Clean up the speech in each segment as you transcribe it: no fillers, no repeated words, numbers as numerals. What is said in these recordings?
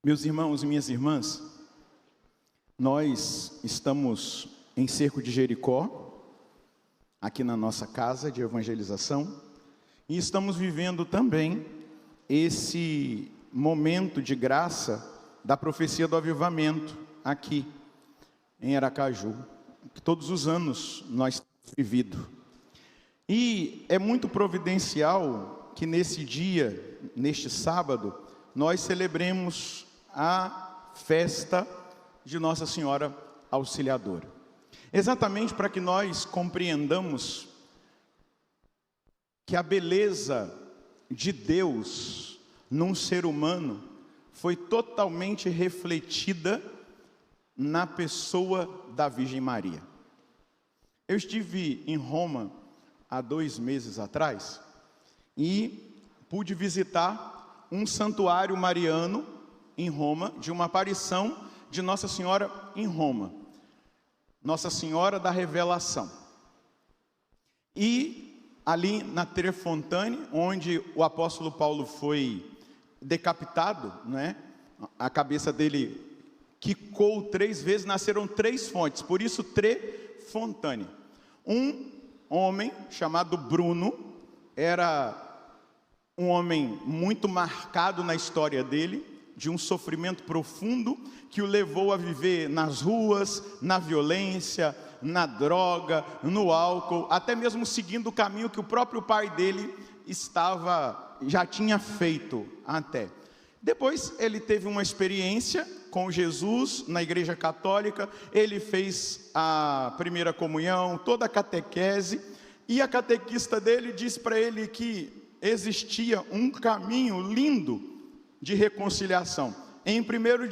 Meus irmãos e minhas irmãs, nós estamos em Cerco de Jericó, aqui na nossa casa de evangelização, e estamos vivendo também esse momento de graça da profecia do avivamento aqui em Aracaju, que todos os anos nós temos vivido. E é muito providencial que nesse dia, neste sábado, nós celebremos a festa de Nossa Senhora Auxiliadora. Exatamente para que nós compreendamos que a beleza de Deus num ser humano foi totalmente refletida na pessoa da Virgem Maria. Eu estive em Roma há 2 meses atrás e pude visitar um santuário mariano em Roma, de uma aparição de Nossa Senhora em Roma, Nossa Senhora da Revelação. E ali na Trefontane, onde o apóstolo Paulo foi decapitado, né? A cabeça dele quicou 3 vezes, nasceram 3 fontes, por isso Trefontane. Um homem chamado Bruno, era um homem muito marcado na história dele, de um sofrimento profundo que o levou a viver nas ruas, na violência, na droga, no álcool, até mesmo seguindo o caminho que o próprio pai dele já tinha feito até. Depois ele teve uma experiência com Jesus na igreja católica, ele fez a primeira comunhão, toda a catequese, e a catequista dele disse para ele que existia um caminho lindo de reconciliação, em primeiro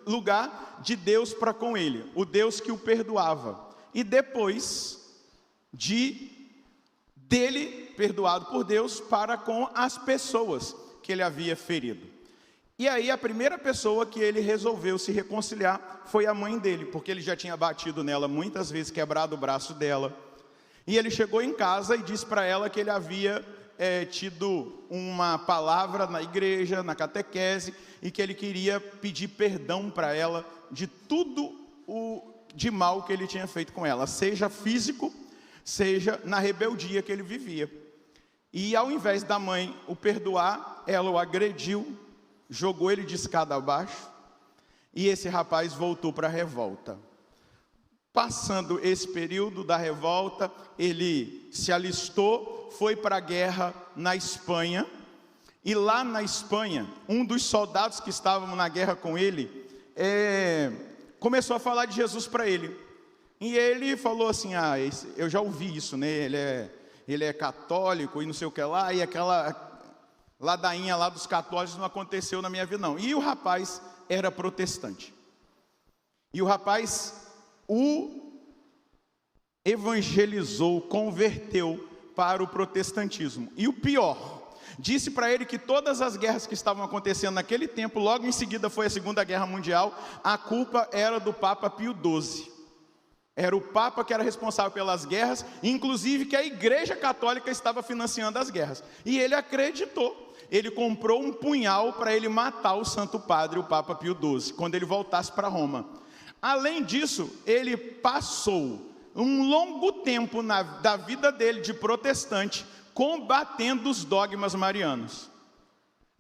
lugar, de Deus para com ele, o Deus que o perdoava, e depois dele, perdoado por Deus, para com as pessoas que ele havia ferido. E aí a primeira pessoa que ele resolveu se reconciliar foi a mãe dele, porque ele já tinha batido nela muitas vezes, quebrado o braço dela, e ele chegou em casa e disse para ela que ele havia tido uma palavra na igreja, na catequese, e que ele queria pedir perdão para ela de tudo de mal que ele tinha feito com ela, seja físico, seja na rebeldia que ele vivia. E ao invés da mãe o perdoar, ela o agrediu, jogou ele de escada abaixo, e esse rapaz voltou para a revolta. Passando esse período da revolta, ele se alistou, foi para a guerra na Espanha, e lá na Espanha, um dos soldados que estavam na guerra com ele, começou a falar de Jesus para ele, e ele falou assim, eu já ouvi isso, né? Ele é católico e não sei o que lá, e aquela ladainha lá dos católicos não aconteceu na minha vida não. E o rapaz era protestante, e o rapaz o evangelizou, converteu para o protestantismo. E o pior, disse para ele que todas as guerras que estavam acontecendo naquele tempo, logo em seguida foi a Segunda Guerra Mundial, a culpa era do Papa Pio XII. Era o Papa que era responsável pelas guerras, inclusive que a Igreja Católica estava financiando as guerras. E ele acreditou. Ele comprou um punhal para ele matar o Santo Padre, o Papa Pio XII, quando ele voltasse para Roma. Além disso, ele passou um longo tempo da vida dele de protestante, combatendo os dogmas marianos.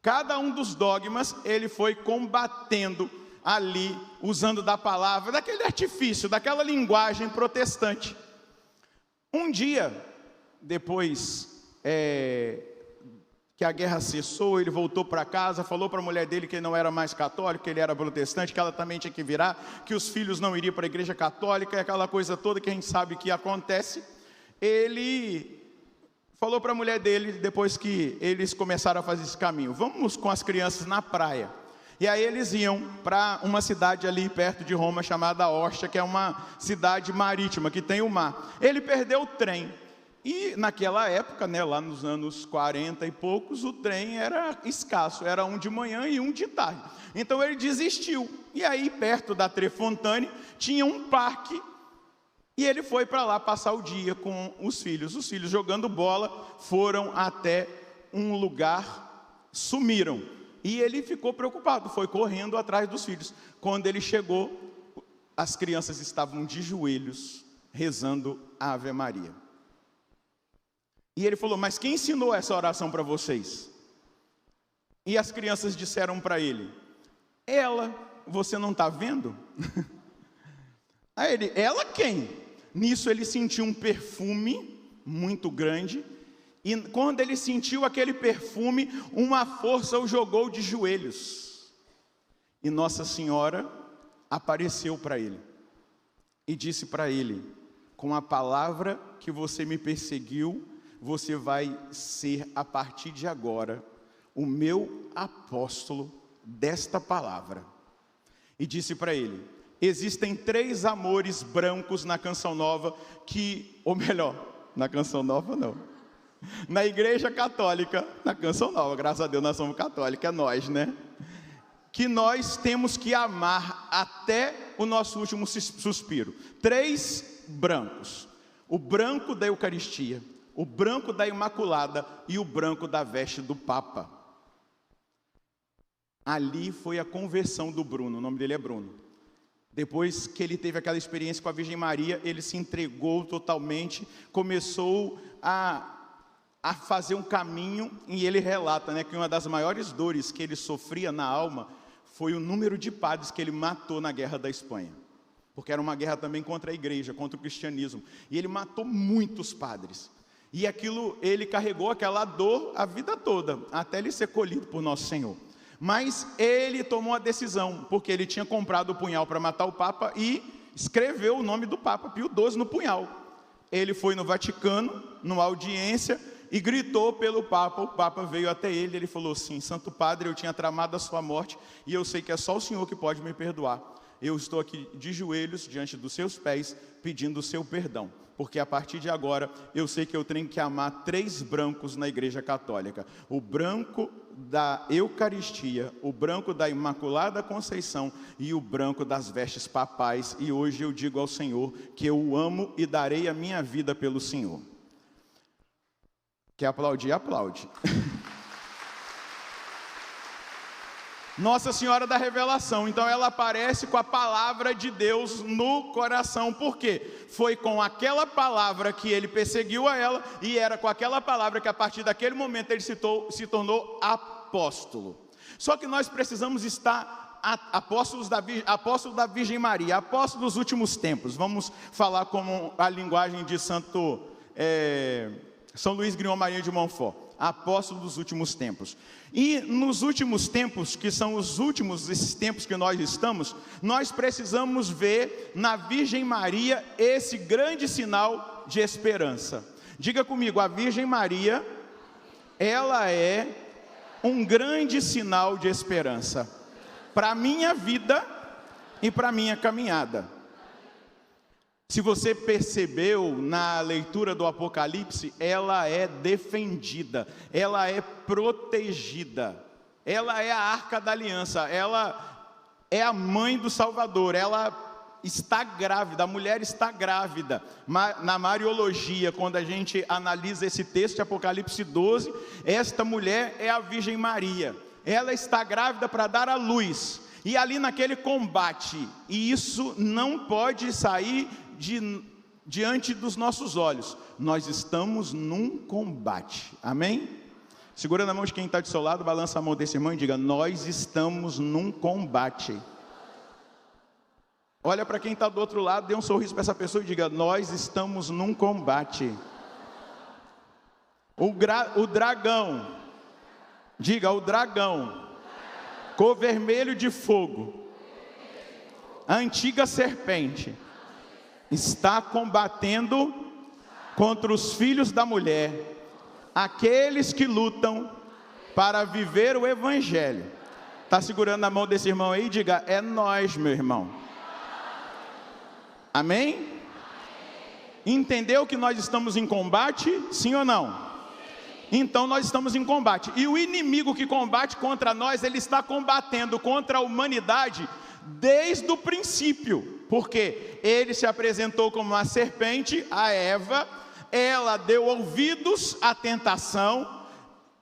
Cada um dos dogmas ele foi combatendo ali, usando da palavra, daquele artifício, daquela linguagem protestante. Um dia, depois que a guerra cessou, ele voltou para casa, falou para a mulher dele que ele não era mais católico, que ele era protestante, que ela também tinha que virar, que os filhos não iriam para a igreja católica, e aquela coisa toda que a gente sabe que acontece. Ele falou para a mulher dele, depois que eles começaram a fazer esse caminho, vamos com as crianças na praia. E aí eles iam para uma cidade ali perto de Roma, chamada Ostia, que é uma cidade marítima, que tem o mar. Ele perdeu o trem. E naquela época, né, lá nos anos 40 e poucos, o trem era escasso, era um de manhã e um de tarde. Então ele desistiu. E aí perto da Trefontane tinha um parque, e ele foi para lá passar o dia com os filhos. Os filhos jogando bola foram até um lugar, sumiram. E ele ficou preocupado, foi correndo atrás dos filhos. Quando ele chegou, as crianças estavam de joelhos, rezando a Ave Maria. E ele falou: mas quem ensinou essa oração para vocês? E as crianças disseram para ele: ela, você não está vendo? Aí ele: ela quem? Nisso ele sentiu um perfume muito grande, e quando ele sentiu aquele perfume, uma força o jogou de joelhos. E Nossa Senhora apareceu para ele e disse para ele: com a palavra que você me perseguiu, você vai ser a partir de agora o meu apóstolo desta palavra. E disse para ele: existem 3 amores brancos na Canção Nova ou melhor, na Canção Nova não, na Igreja Católica, na Canção Nova, graças a Deus nós somos católicos, é nós, né? Que nós temos que amar até o nosso último suspiro. 3 brancos: o branco da Eucaristia, o branco da Imaculada e o branco da veste do Papa. Ali foi a conversão do Bruno, o nome dele é Bruno. Depois que ele teve aquela experiência com a Virgem Maria, ele se entregou totalmente, começou a fazer um caminho, e ele relata, né, que uma das maiores dores que ele sofria na alma foi o número de padres que ele matou na Guerra da Espanha, porque era uma guerra também contra a igreja, contra o cristianismo, e ele matou muitos padres, e aquilo, ele carregou aquela dor a vida toda, até ele ser colhido por Nosso Senhor. Mas ele tomou a decisão, porque ele tinha comprado o punhal para matar o Papa e escreveu o nome do Papa Pio XII no punhal. Ele foi no Vaticano, numa audiência, e gritou pelo Papa. O Papa veio até ele, ele falou assim: Santo Padre, eu tinha tramado a sua morte, e eu sei que é só o Senhor que pode me perdoar. Eu estou aqui de joelhos diante dos seus pés, pedindo o seu perdão, porque a partir de agora, eu sei que eu tenho que amar 3 brancos na Igreja Católica: o branco da Eucaristia, o branco da Imaculada Conceição e o branco das vestes papais. E hoje eu digo ao Senhor que eu o amo e darei a minha vida pelo Senhor. Quer aplaudir? Aplaude. Nossa Senhora da Revelação, então ela aparece com a palavra de Deus no coração. Por quê? Foi com aquela palavra que ele perseguiu a ela, e era com aquela palavra que a partir daquele momento ele se tornou apóstolo. Só que nós precisamos estar apóstolos da Virgem Maria, apóstolos dos últimos tempos. Vamos falar como a linguagem de São Luís Grignon Maria de Montfort, apóstolo dos últimos tempos. E nos últimos tempos, que são esses tempos que nós estamos, nós precisamos ver na Virgem Maria esse grande sinal de esperança. Diga comigo: a Virgem Maria, ela é um grande sinal de esperança para a minha vida e para a minha caminhada. Se você percebeu na leitura do Apocalipse, ela é defendida, ela é protegida, ela é a Arca da Aliança, ela é a mãe do Salvador, ela está grávida, a mulher está grávida. Na Mariologia, quando a gente analisa esse texto de Apocalipse 12, esta mulher é a Virgem Maria, ela está grávida para dar à luz, e ali naquele combate, e isso não pode sair diante dos nossos olhos, nós estamos num combate, amém? Segura na mão de quem está do seu lado, balança a mão desse irmão e diga: nós estamos num combate. Olha para quem está do outro lado, dê um sorriso para essa pessoa e diga: nós estamos num combate. O dragão, diga: o dragão, cor vermelho de fogo, a antiga serpente, está combatendo contra os filhos da mulher, aqueles que lutam para viver o Evangelho. Está segurando a mão desse irmão aí? Diga: é nós, meu irmão. Amém? Entendeu que nós estamos em combate? Sim ou não? Então nós estamos em combate. E o inimigo que combate contra nós, ele está combatendo contra a humanidade desde o princípio. Porque ele se apresentou como uma serpente, a Eva, ela deu ouvidos à tentação,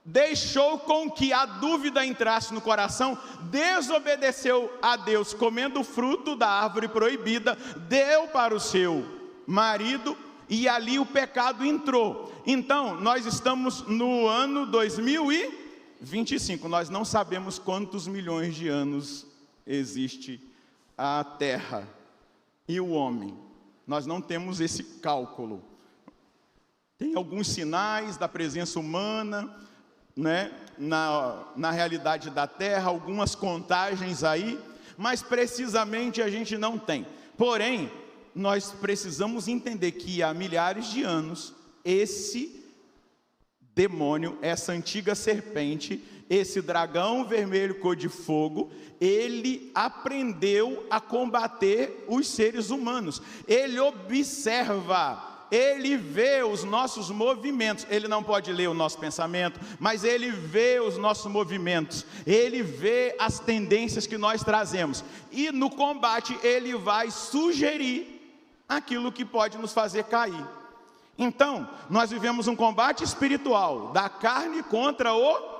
deixou com que a dúvida entrasse no coração, desobedeceu a Deus, comendo o fruto da árvore proibida, deu para o seu marido, e ali o pecado entrou. Então, nós estamos no ano 2025, nós não sabemos quantos milhões de anos existe a Terra e o homem, nós não temos esse cálculo. Tem alguns sinais da presença humana, né, na realidade da Terra, algumas contagens aí, mas precisamente a gente não tem. Porém, nós precisamos entender que há milhares de anos, esse demônio, essa antiga serpente, esse dragão vermelho cor de fogo, ele aprendeu a combater os seres humanos. Ele observa, ele vê os nossos movimentos. Ele não pode ler o nosso pensamento, mas ele vê os nossos movimentos, ele vê as tendências que nós trazemos, e no combate ele vai sugerir aquilo que pode nos fazer cair. Então, nós vivemos um combate espiritual, da carne contra o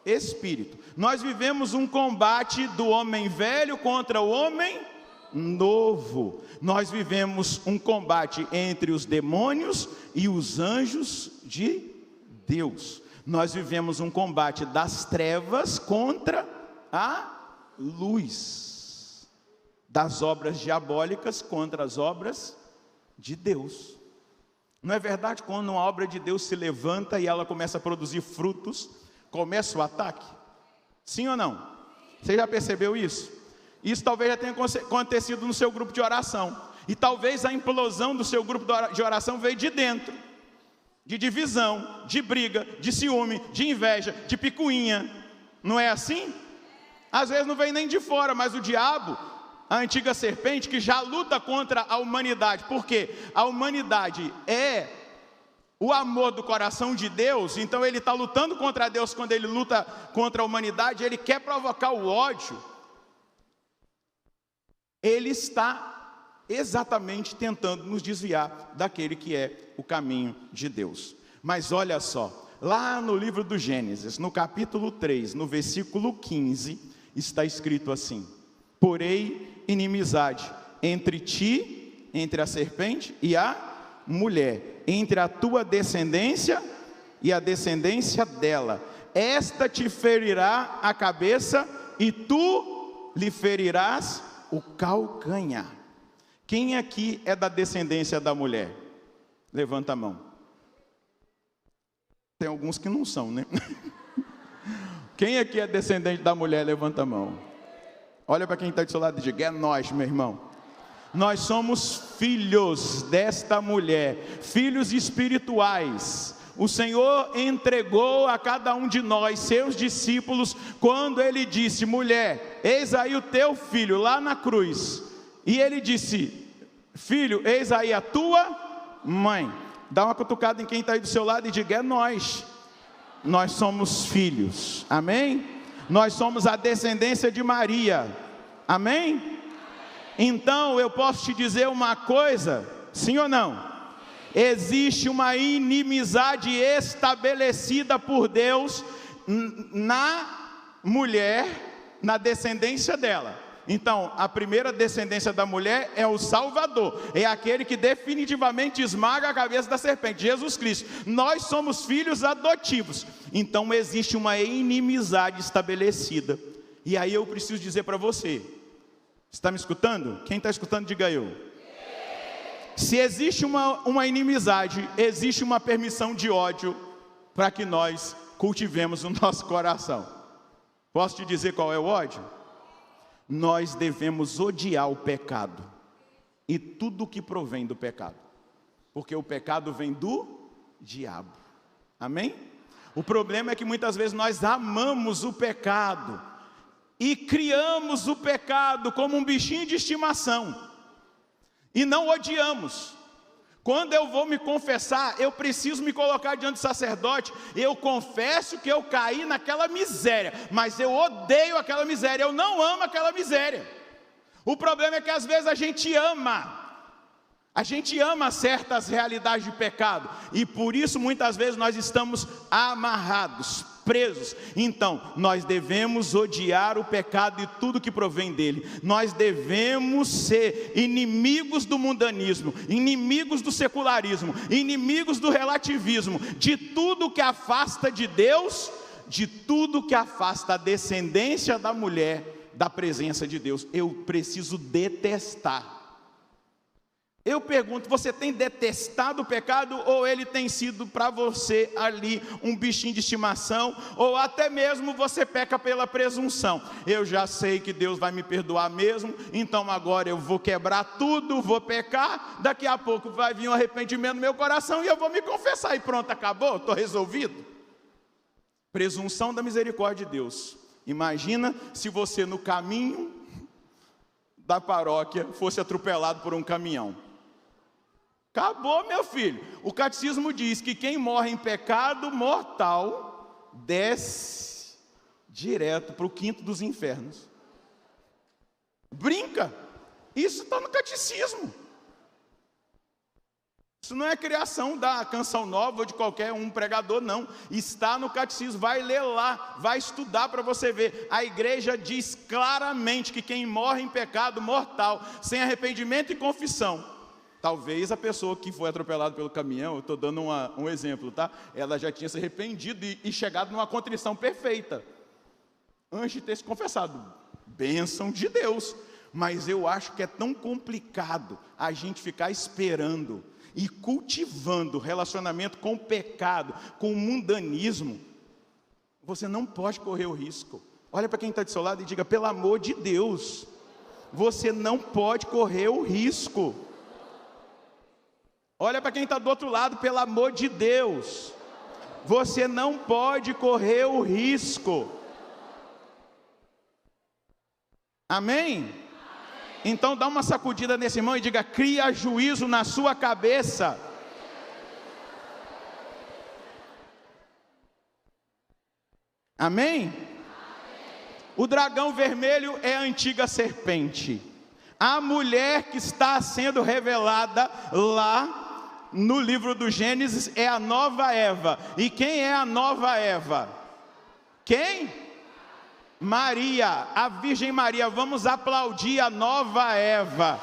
espírito. Nós vivemos um combate do homem velho contra o homem novo. Nós vivemos um combate entre os demônios e os anjos de Deus. Nós vivemos um combate das trevas contra a luz, das obras diabólicas contra as obras de Deus. Não é verdade? Quando uma obra de Deus se levanta e ela começa a produzir frutos, começa o ataque? Sim ou não? Você já percebeu isso? Isso talvez já tenha acontecido no seu grupo de oração. E talvez a implosão do seu grupo de oração veio de dentro. De divisão, de briga, de ciúme, de inveja, de picuinha. Não é assim? Às vezes não vem nem de fora, mas o diabo, a antiga serpente, que já luta contra a humanidade. Por quê? A humanidade é o amor do coração de Deus, então ele está lutando contra Deus. Quando ele luta contra a humanidade, ele quer provocar o ódio. Ele está exatamente tentando nos desviar daquele que é o caminho de Deus. Mas olha só, lá no livro do Gênesis, no capítulo 3, no versículo 15, está escrito assim: porém inimizade entre ti, entre a serpente e a mulher, entre a tua descendência e a descendência dela. Esta te ferirá a cabeça e tu lhe ferirás o calcanhar. Quem aqui é da descendência da mulher? Levanta a mão. Tem alguns que não são, né? Quem aqui é descendente da mulher? Levanta a mão. Olha para quem está do seu lado e diga: é nós, meu irmão. Nós somos filhos desta mulher, filhos espirituais. O Senhor entregou a cada um de nós, seus discípulos, quando Ele disse: mulher, eis aí o teu filho, lá na cruz. E Ele disse: filho, eis aí a tua mãe. Dá uma cutucada em quem está aí do seu lado e diga: é nós. Nós somos filhos, amém? Nós somos a descendência de Maria, amém? Então eu posso te dizer uma coisa, sim ou não? Existe uma inimizade estabelecida por Deus na mulher, na descendência dela. Então, a primeira descendência da mulher é o Salvador, é aquele que definitivamente esmaga a cabeça da serpente, Jesus Cristo. Nós somos filhos adotivos. Então existe uma inimizade estabelecida. E aí eu preciso dizer para você, está me escutando? Quem está escutando, diga eu. Se existe uma inimizade, existe uma permissão de ódio para que nós cultivemos o nosso coração. Posso te dizer qual é o ódio? Nós devemos odiar o pecado e tudo que provém do pecado, porque o pecado vem do diabo, amém? O problema é que muitas vezes nós amamos o pecado e criamos o pecado como um bichinho de estimação e não odiamos. Quando eu vou me confessar, eu preciso me colocar diante do sacerdote. Eu confesso que eu caí naquela miséria, mas eu odeio aquela miséria, eu não amo aquela miséria. O problema é que às vezes a gente ama A gente ama certas realidades de pecado e por isso muitas vezes nós estamos amarrados, presos. Então, nós devemos odiar o pecado e tudo que provém dele. Nós devemos ser inimigos do mundanismo, inimigos do secularismo, inimigos do relativismo, de tudo que afasta de Deus, de tudo que afasta a descendência da mulher da presença de Deus. Eu preciso detestar. Eu pergunto, você tem detestado o pecado ou ele tem sido para você ali um bichinho de estimação, ou até mesmo você peca pela presunção? Eu já sei que Deus vai me perdoar mesmo, então agora eu vou quebrar tudo, vou pecar, daqui a pouco vai vir um arrependimento no meu coração e eu vou me confessar e pronto, acabou, estou resolvido. Presunção da misericórdia de Deus. Imagina se você no caminho da paróquia fosse atropelado por um caminhão. Acabou, meu filho. O catecismo diz que quem morre em pecado mortal desce direto para o quinto dos infernos. Brinca? Isso está no catecismo. Isso não é criação da Canção Nova ou de qualquer um pregador, não. Está no catecismo, vai ler lá, vai estudar para você ver. A igreja diz claramente que quem morre em pecado mortal, sem arrependimento e confissão, talvez a pessoa que foi atropelada pelo caminhão, eu estou dando um exemplo, tá? Ela já tinha se arrependido e chegado numa contrição perfeita, antes de ter se confessado. Bênção de Deus. Mas eu acho que é tão complicado a gente ficar esperando e cultivando relacionamento com o pecado, com o mundanismo. Você não pode correr o risco. Olha para quem está do seu lado e diga, pelo amor de Deus, você não pode correr o risco. Olha para quem está do outro lado, pelo amor de Deus, você não pode correr o risco. Amém? Então dá uma sacudida nesse irmão e diga, cria juízo na sua cabeça. Amém? O dragão vermelho é a antiga serpente. A mulher que está sendo revelada lá no livro do Gênesis é a nova Eva. E quem é a nova Eva? Quem? Maria, a Virgem Maria. Vamos aplaudir a nova Eva,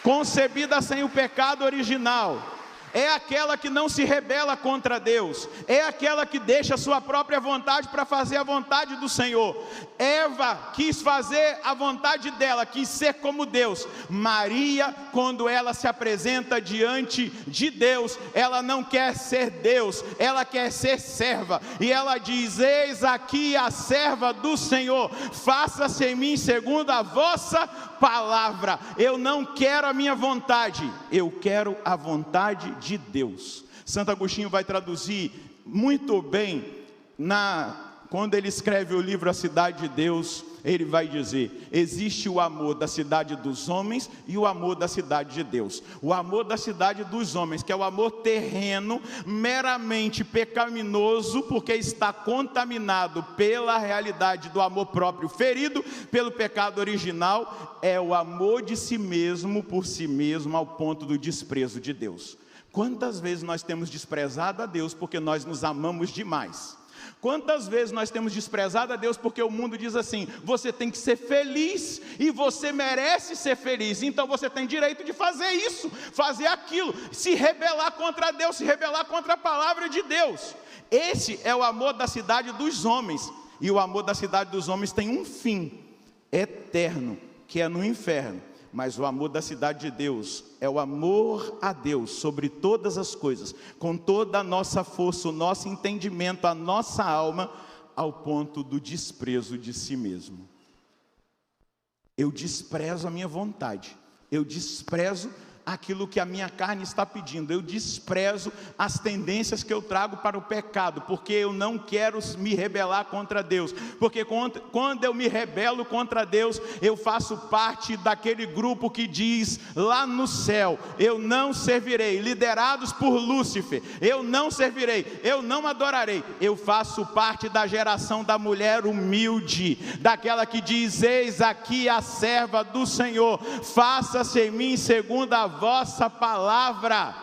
concebida sem o pecado original. É aquela que não se rebela contra Deus, é aquela que deixa a sua própria vontade para fazer a vontade do Senhor. Eva quis fazer a vontade dela, quis ser como Deus. Maria, quando ela se apresenta diante de Deus, ela não quer ser Deus, ela quer ser serva. E ela diz, eis aqui a serva do Senhor, faça-se em mim segundo a vossa palavra. Eu não quero a minha vontade, eu quero a vontade de Deus. Santo Agostinho vai traduzir muito bem quando ele escreve o livro A Cidade de Deus. Ele vai dizer, existe o amor da cidade dos homens e o amor da cidade de Deus. O amor da cidade dos homens, que é o amor terreno, meramente pecaminoso, porque está contaminado pela realidade do amor próprio ferido pelo pecado original, é o amor de si mesmo por si mesmo, ao ponto do desprezo de Deus. Quantas vezes nós temos desprezado a Deus porque nós nos amamos demais? Quantas vezes nós temos desprezado a Deus porque o mundo diz assim, você tem que ser feliz e você merece ser feliz, então você tem direito de fazer isso, fazer aquilo, se rebelar contra Deus, se rebelar contra a palavra de Deus. Esse é o amor da cidade dos homens, e o amor da cidade dos homens tem um fim eterno, que é no inferno. Mas o amor da cidade de Deus é o amor a Deus sobre todas as coisas, com toda a nossa força, o nosso entendimento, a nossa alma, ao ponto do desprezo de si mesmo. Eu desprezo a minha vontade, eu desprezo aquilo que a minha carne está pedindo, eu desprezo as tendências que eu trago para o pecado, porque eu não quero me rebelar contra Deus, porque quando eu me rebelo contra Deus, eu faço parte daquele grupo que diz lá no céu: eu não servirei, liderados por Lúcifer, eu não servirei, eu não adorarei. Eu faço parte da geração da mulher humilde, daquela que diz: eis aqui a serva do Senhor, faça-se em mim segundo a vossa palavra.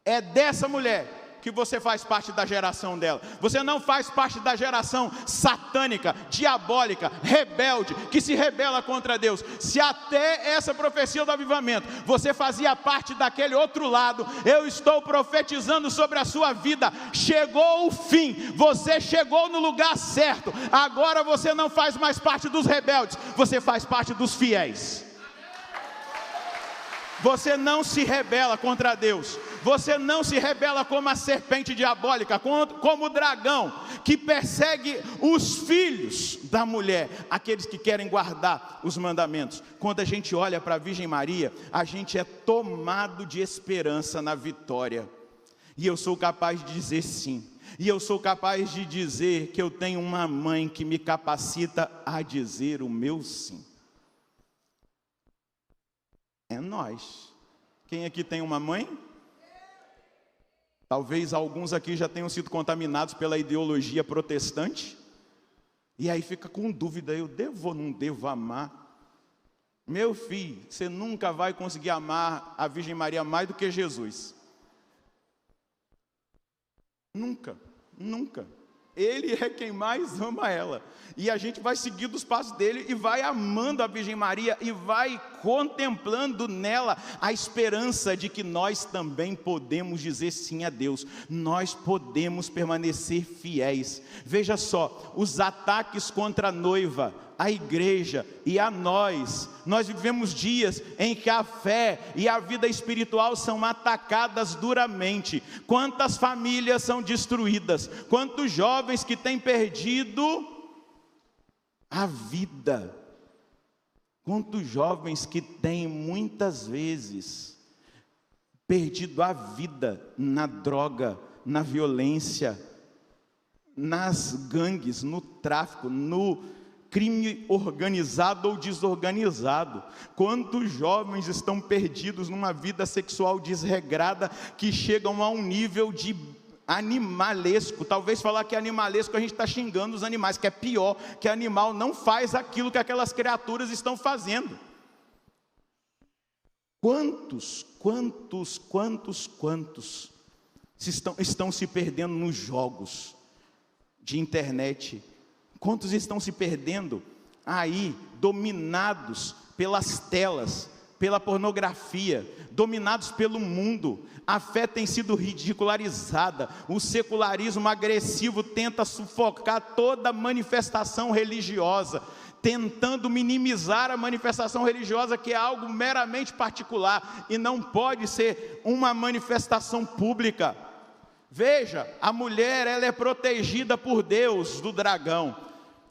É dessa mulher que você faz parte da geração dela. Você não faz parte da geração satânica, diabólica, rebelde, que se rebela contra Deus. Se até essa profecia do avivamento você fazia parte daquele outro lado, eu estou profetizando sobre a sua vida: chegou o fim, você chegou no lugar certo. Agora você não faz mais parte dos rebeldes, você faz parte dos fiéis. Você não se rebela contra Deus, você não se rebela como a serpente diabólica, como o dragão que persegue os filhos da mulher, aqueles que querem guardar os mandamentos. Quando a gente olha para a Virgem Maria, a gente é tomado de esperança na vitória, e eu sou capaz de dizer sim, e eu sou capaz de dizer que eu tenho uma mãe que me capacita a dizer o meu sim. É nós. Quem aqui tem uma mãe? Talvez alguns aqui já tenham sido contaminados pela ideologia protestante, e aí fica com dúvida: eu devo ou não devo amar? Meu filho, você nunca vai conseguir amar a Virgem Maria mais do que Jesus. Nunca, nunca. Ele é quem mais ama ela, e a gente vai seguindo os passos dele, e vai amando a Virgem Maria, e vai contemplando nela a esperança de que nós também podemos dizer sim a Deus, nós podemos permanecer fiéis. Veja só, os ataques contra a noiva, a igreja e a nós vivemos dias em que a fé e a vida espiritual são atacadas duramente. Quantas famílias são destruídas, quantos jovens que têm perdido a vida, quantos jovens que têm muitas vezes perdido a vida na droga, na violência, nas gangues, no tráfico, no crime organizado ou desorganizado. Quantos jovens estão perdidos numa vida sexual desregrada, que chegam a um nível de animalesco. Talvez falar que é animalesco, a gente está xingando os animais, que é pior, que animal não faz aquilo que aquelas criaturas estão fazendo. Quantos estão se perdendo nos jogos de internet? Quantos estão se perdendo aí, dominados pelas telas, pela pornografia, dominados pelo mundo? A fé tem sido ridicularizada, o secularismo agressivo tenta sufocar toda manifestação religiosa, tentando minimizar a manifestação religiosa, que é algo meramente particular, e não pode ser uma manifestação pública. Veja, a mulher, ela é protegida por Deus do dragão.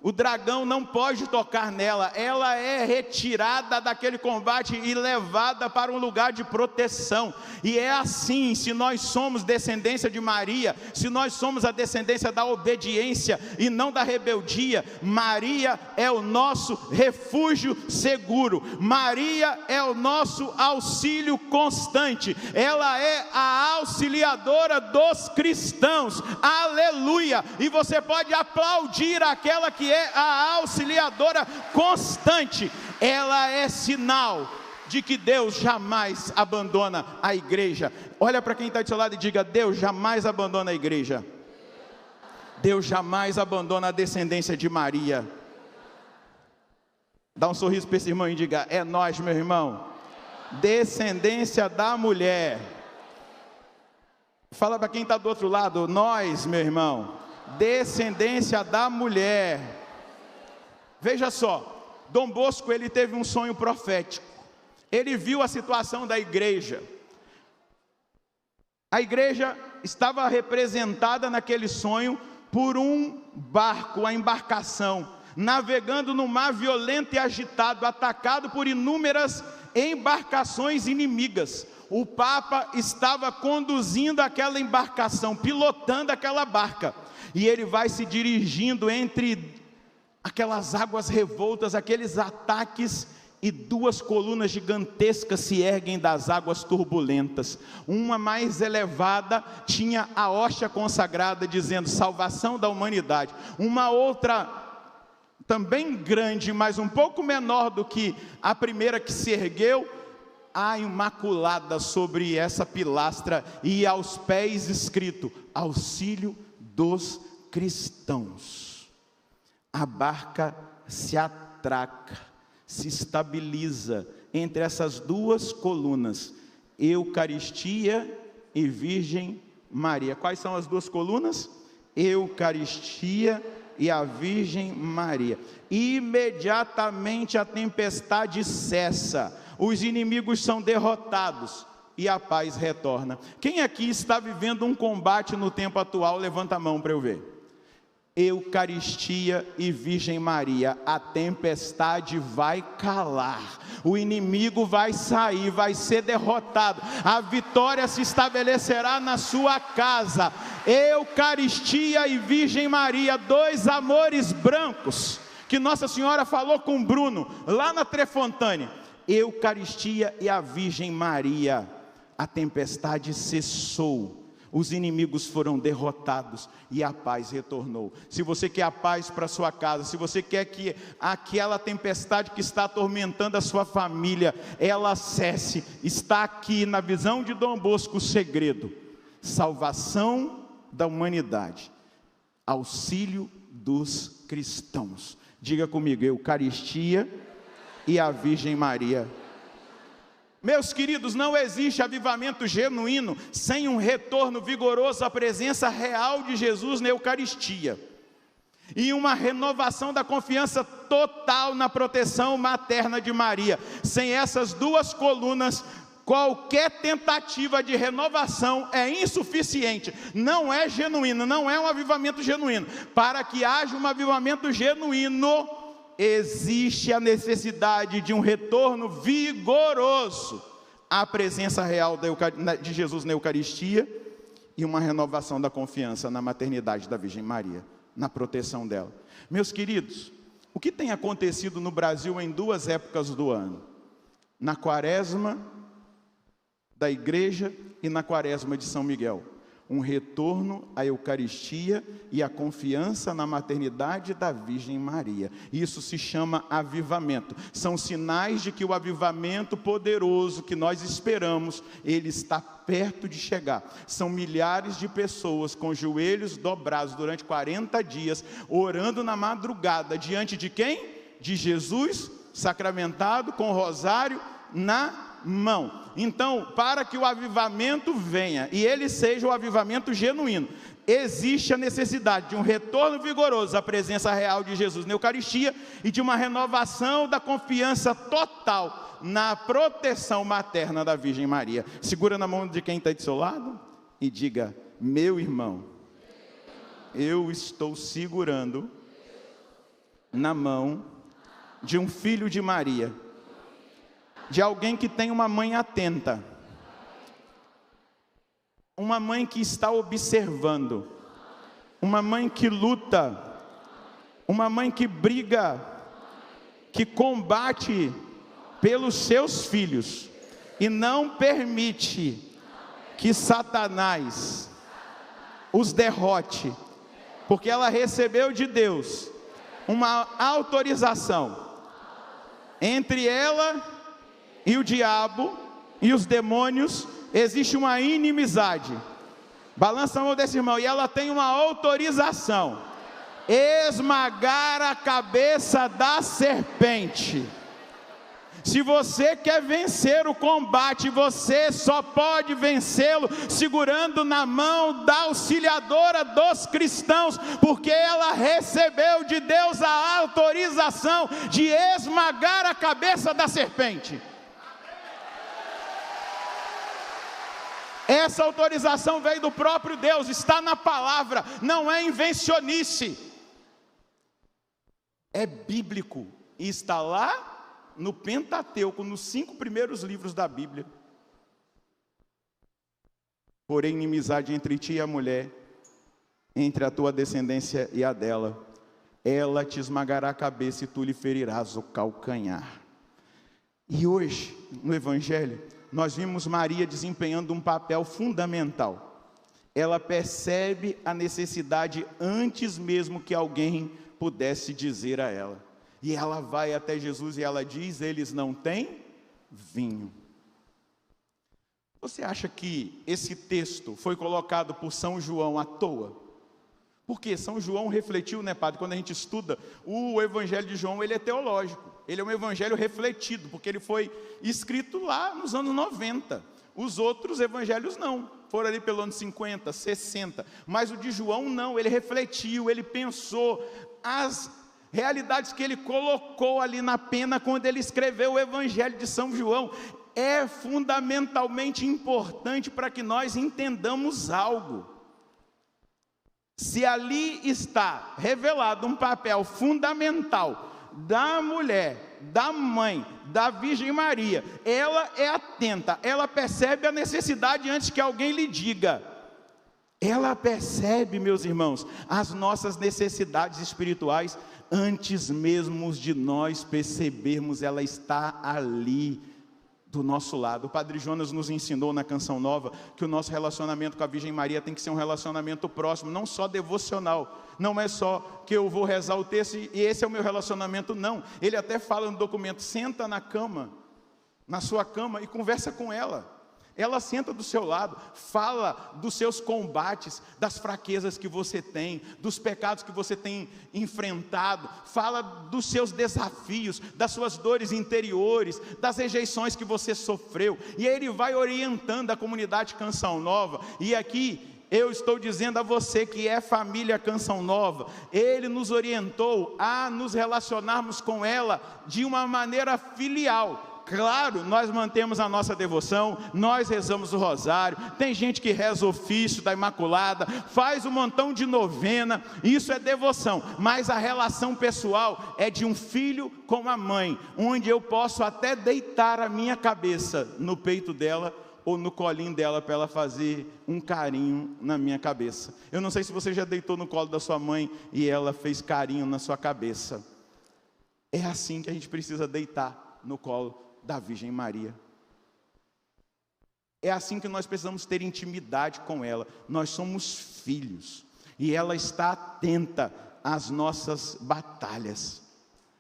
O dragão não pode tocar nela, ela é retirada daquele combate e levada para um lugar de proteção. E é assim, se nós somos descendência de Maria, se nós somos a descendência da obediência e não da rebeldia, Maria é o nosso refúgio seguro, Maria é o nosso auxílio constante, ela é a auxiliadora dos cristãos, aleluia. E você pode aplaudir aquela que é a auxiliadora constante. Ela é sinal de que Deus jamais abandona a igreja. Olha para quem está do seu lado e diga: Deus jamais abandona a igreja. Deus jamais abandona a descendência de Maria. Dá um sorriso para esse irmão e diga: é nós, meu irmão, descendência da mulher. Fala para quem está do outro lado: nós, meu irmão, descendência da mulher. Veja só, Dom Bosco, ele teve um sonho profético. Ele viu a situação da igreja. A igreja estava representada naquele sonho por um barco, a embarcação, navegando no mar violento e agitado, atacado por inúmeras embarcações inimigas. O Papa estava conduzindo aquela embarcação, pilotando aquela barca, e ele vai se dirigindo entre aquelas águas revoltas, aqueles ataques, e duas colunas gigantescas se erguem das águas turbulentas. Uma mais elevada tinha a hóstia consagrada dizendo salvação da humanidade. Uma outra também grande, mas um pouco menor do que a primeira que se ergueu, a imaculada sobre essa pilastra, e aos pés escrito auxílio dos cristãos. A barca se atraca, se estabiliza entre essas duas colunas, Eucaristia e Virgem Maria. Quais são as duas colunas? Eucaristia e a Virgem Maria. Imediatamente a tempestade cessa, os inimigos são derrotados e a paz retorna. Quem aqui está vivendo um combate no tempo atual? Levanta a mão para eu ver. Eucaristia e Virgem Maria, a tempestade vai calar, o inimigo vai sair, vai ser derrotado, a vitória se estabelecerá na sua casa. Eucaristia e Virgem Maria, dois amores brancos, que Nossa Senhora falou com Bruno, lá na Trefontane. Eucaristia e a Virgem Maria, a tempestade cessou, os inimigos foram derrotados e a paz retornou. Se você quer a paz para sua casa, se você quer que aquela tempestade que está atormentando a sua família, ela cesse, está aqui na visão de Dom Bosco o segredo: salvação da humanidade, auxílio dos cristãos. Diga comigo, Eucaristia e a Virgem Maria. Meus queridos, não existe avivamento genuíno sem um retorno vigoroso à presença real de Jesus na Eucaristia, e uma renovação da confiança total na proteção materna de Maria. Sem essas duas colunas, qualquer tentativa de renovação é insuficiente, não é genuíno, não é um avivamento genuíno. Para que haja um avivamento genuíno, existe a necessidade de um retorno vigoroso à presença real de Jesus na Eucaristia, e uma renovação da confiança na maternidade da Virgem Maria, na proteção dela. Meus queridos, o que tem acontecido no Brasil em duas épocas do ano? Na Quaresma da Igreja e na Quaresma de São Miguel. Um retorno à Eucaristia e a confiança na maternidade da Virgem Maria. Isso se chama avivamento. São sinais de que o avivamento poderoso que nós esperamos, ele está perto de chegar. São milhares de pessoas com joelhos dobrados durante 40 dias, orando na madrugada, diante de quem? De Jesus sacramentado, com o rosário na mão. Então, para que o avivamento venha e ele seja o avivamento genuíno, existe a necessidade de um retorno vigoroso à presença real de Jesus na Eucaristia e de uma renovação da confiança total na proteção materna da Virgem Maria. Segura na mão de quem está do seu lado e diga: meu irmão, eu estou segurando na mão de um filho de Maria, de alguém que tem uma mãe atenta, uma mãe que está observando, uma mãe que luta, uma mãe que briga, que combate pelos seus filhos e não permite que Satanás os derrote, porque ela recebeu de Deus uma autorização. Entre ela e o diabo e os demônios existe uma inimizade. Balança a mão desse irmão. E ela tem uma autorização: esmagar a cabeça da serpente. Se você quer vencer o combate, você só pode vencê-lo segurando na mão da auxiliadora dos cristãos, porque ela recebeu de Deus a autorização de esmagar a cabeça da serpente. Essa autorização veio do próprio Deus, está na palavra, não é invencionice, é bíblico, e está lá no Pentateuco, nos 5 primeiros livros da Bíblia. Porém, inimizade entre ti e a mulher, entre a tua descendência e a dela. Ela te esmagará a cabeça e tu lhe ferirás o calcanhar. E hoje, no Evangelho, nós vimos Maria desempenhando um papel fundamental. Ela percebe a necessidade antes mesmo que alguém pudesse dizer a ela. E ela vai até Jesus e ela diz: eles não têm vinho. Você acha que esse texto foi colocado por São João à toa? Porque São João refletiu, né, padre? Quando a gente estuda o Evangelho de João, ele é teológico. Ele é um evangelho refletido, porque ele foi escrito lá nos anos 90. Os outros evangelhos não, foram ali pelo ano 50, 60. Mas o de João não, ele refletiu, ele pensou as realidades que ele colocou ali na pena quando ele escreveu o Evangelho de São João. É fundamentalmente importante para que nós entendamos algo. Se ali está revelado um papel fundamental da mulher, da mãe, da Virgem Maria, ela é atenta, ela percebe a necessidade antes que alguém lhe diga. Ela percebe, meus irmãos, as nossas necessidades espirituais antes mesmo de nós percebermos, ela está ali do nosso lado. O Padre Jonas nos ensinou na Canção Nova que o nosso relacionamento com a Virgem Maria tem que ser um relacionamento próximo, não só devocional. Não é só que eu vou rezar o texto e esse é o meu relacionamento, não. Ele até fala no documento: senta na cama, na sua cama, e conversa com ela. Ela senta do seu lado, fala dos seus combates, das fraquezas que você tem, dos pecados que você tem enfrentado, fala dos seus desafios, das suas dores interiores, das rejeições que você sofreu, e ele vai orientando a comunidade Canção Nova. E aqui eu estou dizendo a você que é família Canção Nova, ele nos orientou a nos relacionarmos com ela de uma maneira filial. Claro, nós mantemos a nossa devoção, nós rezamos o rosário, tem gente que reza o ofício da Imaculada, faz um montão de novena, isso é devoção, mas a relação pessoal é de um filho com a mãe, onde eu posso até deitar a minha cabeça no peito dela, ou no colinho dela, para ela fazer um carinho na minha cabeça. Eu não sei se você já deitou no colo da sua mãe, e ela fez carinho na sua cabeça. É assim que a gente precisa deitar no colo da Virgem Maria. É assim que nós precisamos ter intimidade com ela. Nós somos filhos, e ela está atenta às nossas batalhas.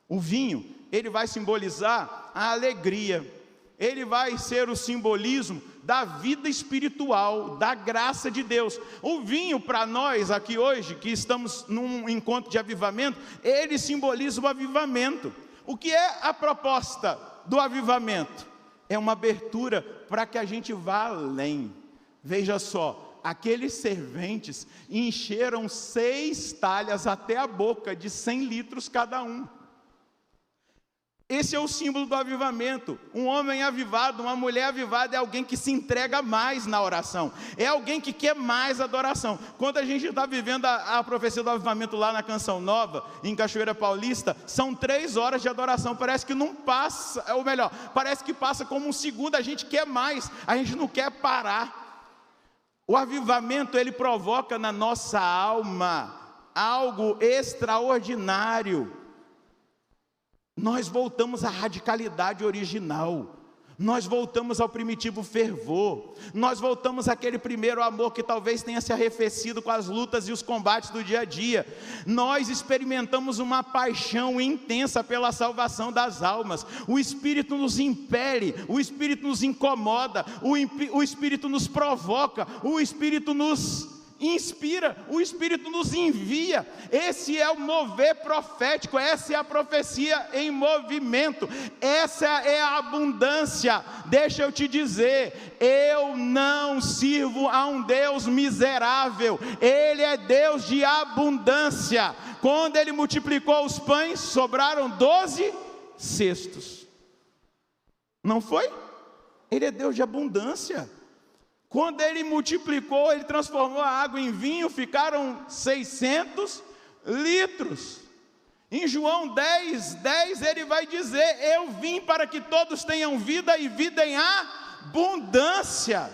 O vinho, ele vai simbolizar a alegria, ele vai ser o simbolismo da vida espiritual, da graça de Deus. O vinho, para nós aqui hoje, que estamos num encontro de avivamento, ele simboliza o avivamento. O que é a proposta do avivamento? É uma abertura para que a gente vá além. Veja só, aqueles serventes encheram 6 talhas até a boca, de 100 litros cada um. Esse é o símbolo do avivamento. Um homem avivado, uma mulher avivada é alguém que se entrega mais na oração, é alguém que quer mais adoração. Quando a gente está vivendo a profecia do avivamento lá na Canção Nova, em Cachoeira Paulista, são 3 horas de adoração, parece que não passa, ou melhor, parece que passa como um segundo, a gente quer mais, a gente não quer parar. O avivamento, ele provoca na nossa alma algo extraordinário. Nós voltamos à radicalidade original, nós voltamos ao primitivo fervor, nós voltamos àquele primeiro amor que talvez tenha se arrefecido com as lutas e os combates do dia a dia. Nós experimentamos uma paixão intensa pela salvação das almas. O Espírito nos impele, o Espírito nos incomoda, o Espírito nos provoca, o Espírito nos inspira, o Espírito nos envia. Esse é o mover profético, essa é a profecia em movimento, essa é a abundância. Deixa eu te dizer, eu não sirvo a um Deus miserável, Ele é Deus de abundância. Quando Ele multiplicou os pães, sobraram 12 cestos, não foi? Ele é Deus de abundância. Quando Ele multiplicou, Ele transformou a água em vinho, ficaram 600 litros. Em João 10:10 ele vai dizer: eu vim para que todos tenham vida e vida em abundância.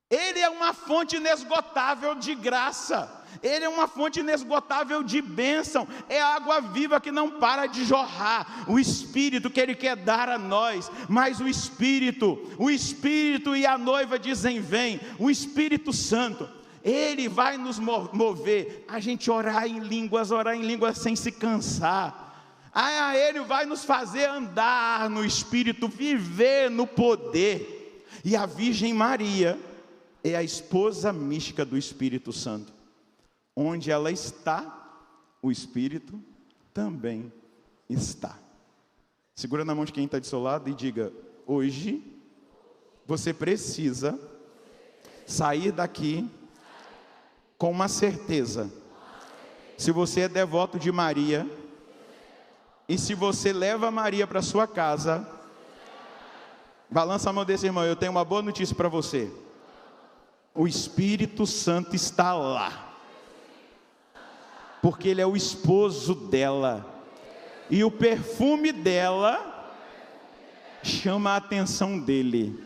Ele é uma fonte inesgotável de graça. Ele é uma fonte inesgotável de bênção. É a água viva que não para de jorrar. O Espírito que Ele quer dar a nós. Mas o Espírito e a noiva dizem: vem. O Espírito Santo, Ele vai nos mover a gente orar em línguas sem se cansar. Ele vai nos fazer andar no Espírito, viver no poder. E a Virgem Maria é a esposa mística do Espírito Santo. Onde ela está, o Espírito também está. Segura na mão de quem está do seu lado e diga: hoje você precisa sair daqui com uma certeza. Se você é devoto de Maria, e se você leva Maria para sua casa, balança a mão desse irmão: eu tenho uma boa notícia para você. O Espírito Santo está lá, porque Ele é o esposo dela, e o perfume dela chama a atenção dele.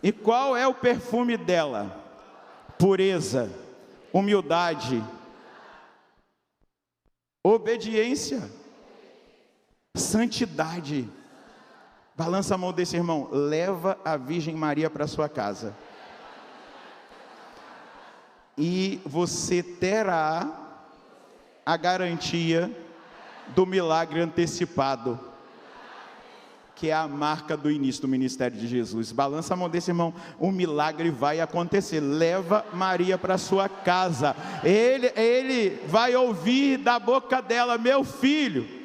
E qual é o perfume dela? Pureza, humildade, obediência, santidade. Balança a mão desse irmão: leva a Virgem Maria para sua casa, e você terá a garantia do milagre antecipado, que é a marca do início do ministério de Jesus. Balança a mão desse irmão: o milagre vai acontecer. Leva Maria para sua casa. Ele vai ouvir da boca dela: meu filho,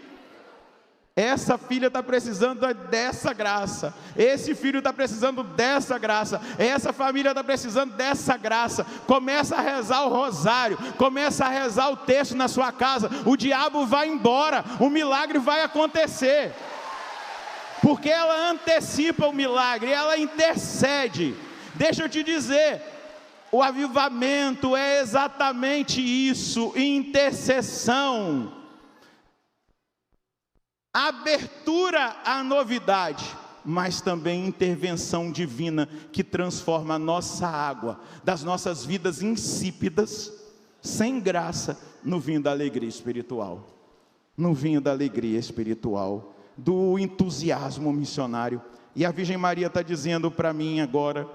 essa filha está precisando dessa graça, esse filho está precisando dessa graça, essa família está precisando dessa graça. Começa a rezar o rosário, começa a rezar o texto na sua casa, o diabo vai embora, o milagre vai acontecer, porque ela antecipa o milagre, ela intercede. Deixa eu te dizer, o avivamento é exatamente isso: intercessão, abertura à novidade, mas também intervenção divina que transforma a nossa água das nossas vidas insípidas, sem graça, no vinho da alegria espiritual. No vinho da alegria espiritual, do entusiasmo missionário. E a Virgem Maria está dizendo para mim agora,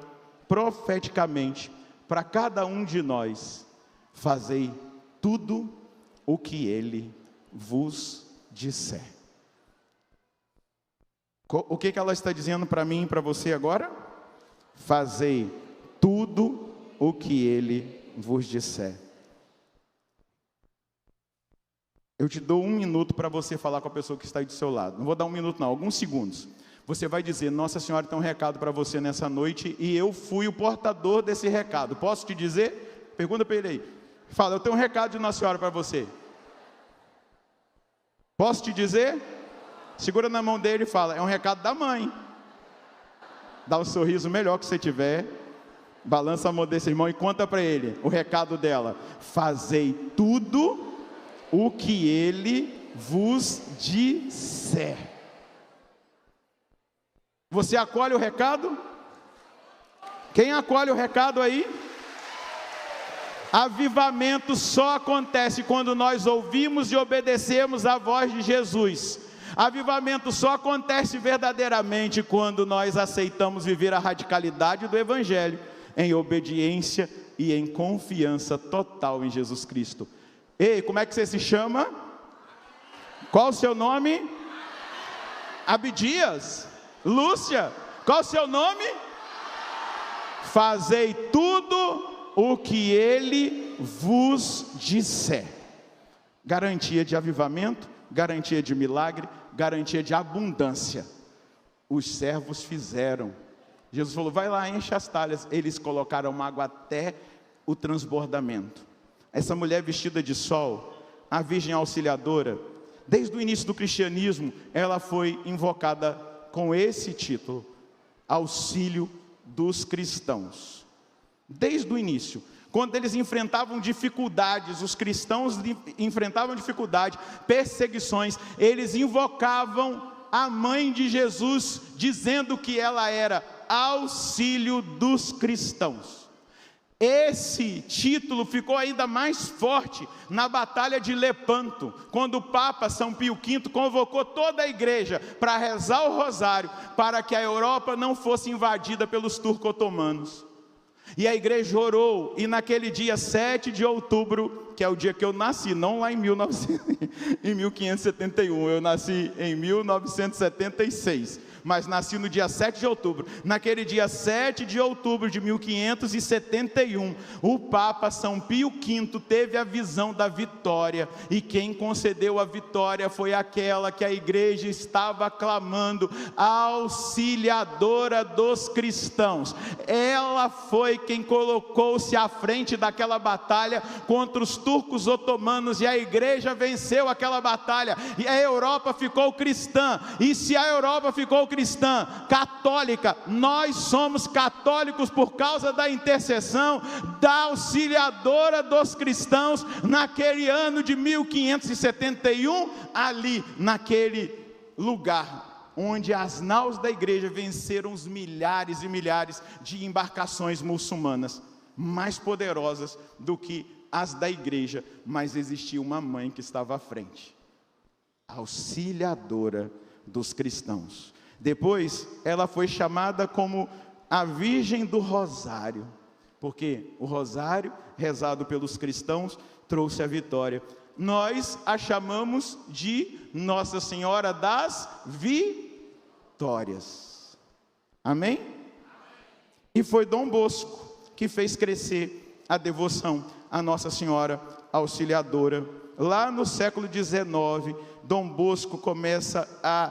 profeticamente, para cada um de nós: fazei tudo o que Ele vos disser. O que ela está dizendo para mim e para você agora? Fazei tudo o que Ele vos disser. Eu te dou 1 minuto para você falar com a pessoa que está aí do seu lado. Não vou dar 1 minuto não, alguns segundos. Você vai dizer: Nossa Senhora tem um recado para você nessa noite, e eu fui o portador desse recado. Posso te dizer? Pergunta para ele aí. Fala: eu tenho um recado de Nossa Senhora para você. Posso te dizer? Segura na mão dele e fala: é um recado da mãe. Dá um sorriso melhor que você tiver. Balança a mão desse irmão e conta para ele o recado dela: fazei tudo o que Ele vos disser. Você acolhe o recado? Quem acolhe o recado aí? Avivamento só acontece quando nós ouvimos e obedecemos a voz de Jesus. Avivamento só acontece verdadeiramente quando nós aceitamos viver a radicalidade do Evangelho, em obediência e em confiança total em Jesus Cristo. Ei, como é que você se chama? Qual o seu nome? Abdias? Lúcia? Qual o seu nome? Fazei tudo o que Ele vos disser. Garantia de avivamento, garantia de milagre, garantia de abundância. Os servos fizeram. Jesus falou: vai lá, enche as talhas. Eles colocaram água até o transbordamento. Essa mulher vestida de sol, a Virgem Auxiliadora, desde o início do cristianismo, ela foi invocada com esse título: auxílio dos cristãos. Desde o início, quando eles enfrentavam dificuldades, os cristãos enfrentavam dificuldade, perseguições, eles invocavam a mãe de Jesus, dizendo que ela era auxílio dos cristãos. Esse título ficou ainda mais forte na Batalha de Lepanto, quando o Papa São Pio V convocou toda a igreja para rezar o rosário, para que a Europa não fosse invadida pelos turco-otomanos. E a igreja orou, e naquele dia 7 de outubro, que é o dia que eu nasci, não lá em 1571, eu nasci em 1976, mas nasci no dia 7 de outubro. Naquele dia 7 de outubro de 1571, o Papa São Pio V teve a visão da vitória, e quem concedeu a vitória foi aquela que a igreja estava clamando, auxiliadora dos cristãos. Ela foi quem colocou-se à frente daquela batalha contra os turcos otomanos, e a igreja venceu aquela batalha, e a Europa ficou cristã. E se a Europa ficou cristã, católica, nós somos católicos por causa da intercessão da auxiliadora dos cristãos, naquele ano de 1571, ali naquele lugar onde as naus da igreja venceram os milhares e milhares de embarcações muçulmanas, mais poderosas do que as da igreja, mas existia uma mãe que estava à frente, auxiliadora dos cristãos. Depois ela foi chamada como a Virgem do Rosário, porque o rosário rezado pelos cristãos trouxe a vitória. Nós a chamamos de Nossa Senhora das Vitórias. Amém? E foi Dom Bosco que fez crescer a devoção a Nossa Senhora Auxiliadora. Lá no século XIX, Dom Bosco começa a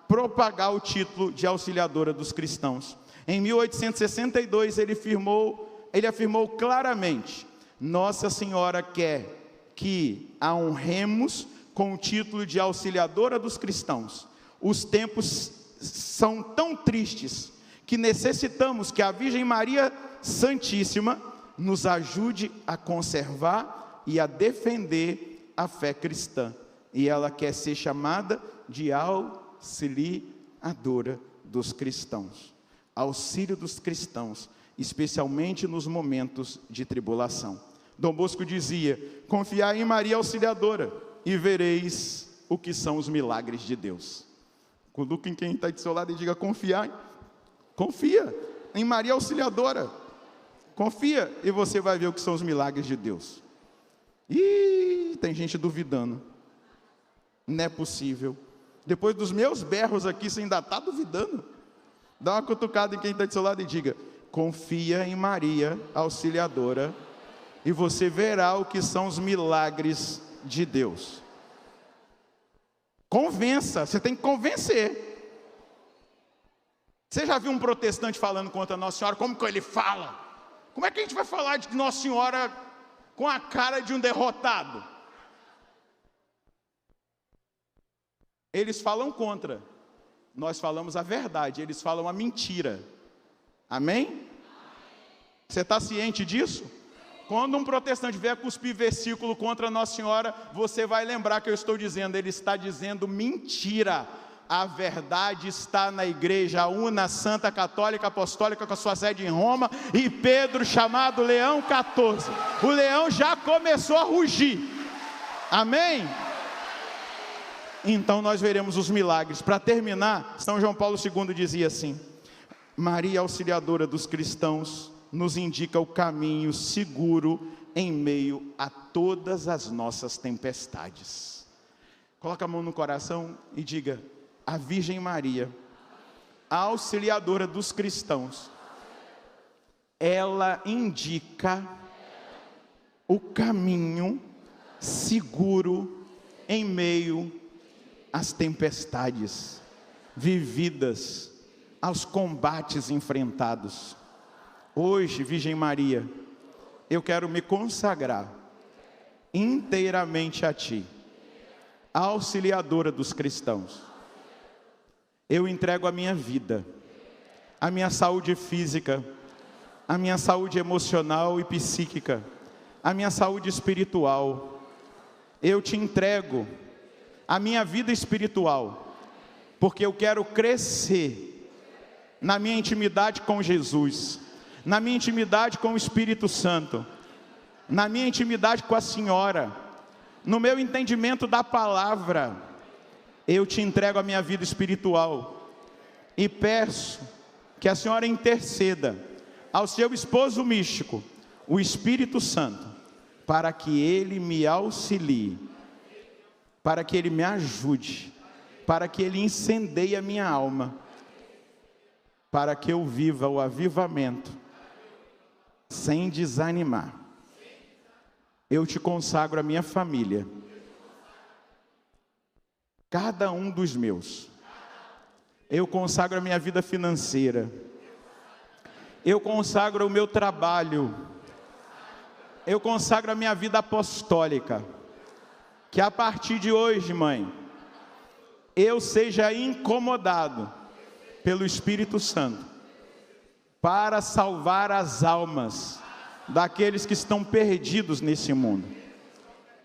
propagar o título de auxiliadora dos cristãos. Em 1862 ele afirmou claramente: Nossa Senhora quer que a honremos com o título de auxiliadora dos cristãos. Os tempos são tão tristes que necessitamos que a Virgem Maria Santíssima nos ajude a conservar e a defender a fé cristã. E ela quer ser chamada de auxiliadora dos cristãos. Auxílio dos cristãos, especialmente nos momentos de tribulação. Dom Bosco dizia: confiai em Maria Auxiliadora e vereis o que são os milagres de Deus. Coloque em quem está do seu lado e diga: confia em Maria Auxiliadora. Confia e você vai ver o que são os milagres de Deus. Ih, tem gente duvidando. Não é possível. Depois dos meus berros aqui, você ainda está duvidando? Dá uma cutucada em quem está do seu lado e diga: confia em Maria Auxiliadora e você verá o que são os milagres de Deus. Convença, você tem que convencer. Você já viu um protestante falando contra Nossa Senhora? Como que ele fala? Como é que a gente vai falar de Nossa Senhora com a cara de um derrotado? Eles falam contra, nós falamos a verdade, eles falam a mentira. Amém? Você está ciente disso? Quando um protestante vier cuspir versículo contra Nossa Senhora, você vai lembrar que eu estou dizendo, ele está dizendo mentira. A verdade está na igreja una, santa, católica, apostólica, com a sua sede em Roma, e Pedro, chamado Leão XIV. O leão já começou a rugir. Amém? Então nós veremos os milagres. Para terminar, São João Paulo II dizia assim: Maria Auxiliadora dos cristãos nos indica o caminho seguro em meio a todas as nossas tempestades. Coloca a mão no coração e diga: a Virgem Maria, a auxiliadora dos cristãos, ela indica o caminho seguro em meio às tempestades vividas, aos combates enfrentados. Hoje, Virgem Maria, eu quero me consagrar inteiramente a Ti, a auxiliadora dos cristãos. Eu entrego a minha vida, a minha saúde física, a minha saúde emocional e psíquica, a minha saúde espiritual. Eu te entrego a minha vida espiritual, porque eu quero crescer na minha intimidade com Jesus, na minha intimidade com o Espírito Santo, na minha intimidade com a Senhora, no meu entendimento da palavra. Eu te entrego a minha vida espiritual e peço que a Senhora interceda ao seu esposo místico, o Espírito Santo, para que ele me auxilie, para que ele me ajude, para que ele incendeie a minha alma, para que eu viva o avivamento sem desanimar. Eu te consagro a minha família, cada um dos meus. Eu consagro a minha vida financeira, eu consagro o meu trabalho, eu consagro a minha vida apostólica. Que a partir de hoje, mãe, eu seja incomodado pelo Espírito Santo para salvar as almas daqueles que estão perdidos nesse mundo.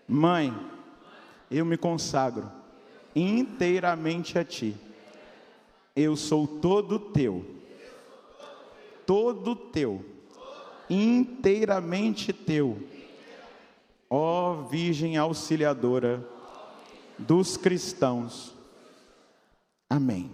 Mãe, eu me consagro inteiramente a ti. Eu sou todo teu, inteiramente teu, ó Virgem Auxiliadora dos cristãos. Amém.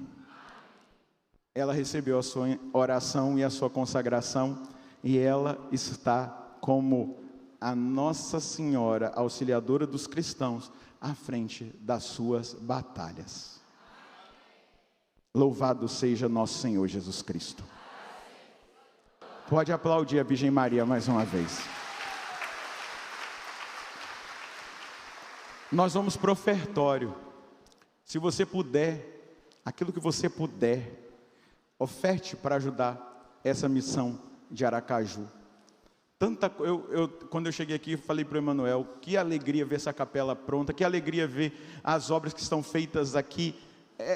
Ela recebeu a sua oração e a sua consagração, e ela está como a Nossa Senhora Auxiliadora dos cristãos à frente das suas batalhas. Louvado seja nosso Senhor Jesus Cristo. Pode aplaudir a Virgem Maria mais uma vez. Nós vamos para o ofertório. Se você puder, aquilo que você puder, oferte para ajudar essa missão de Aracaju. Quando eu cheguei aqui, eu falei para o Emanuel, que alegria ver essa capela pronta, que alegria ver as obras que estão feitas aqui.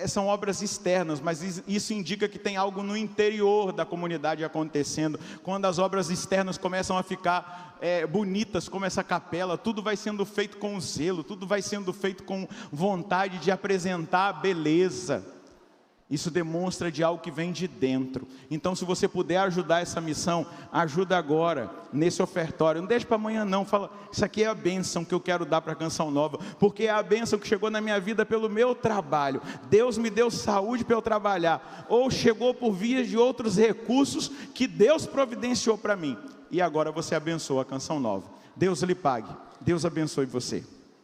São obras externas, mas isso indica que tem algo no interior da comunidade acontecendo. Quando as obras externas começam a ficar bonitas, como essa capela, tudo vai sendo feito com zelo, tudo vai sendo feito com vontade de apresentar a beleza. Isso demonstra de algo que vem de dentro. Então, se você puder ajudar essa missão, ajuda agora, nesse ofertório. Não deixe para amanhã não, fala, isso aqui é a bênção que eu quero dar para a Canção Nova, porque é a bênção que chegou na minha vida pelo meu trabalho. Deus me deu saúde para eu trabalhar, ou chegou por via de outros recursos que Deus providenciou para mim. E agora você abençoa a Canção Nova. Deus lhe pague, Deus abençoe você.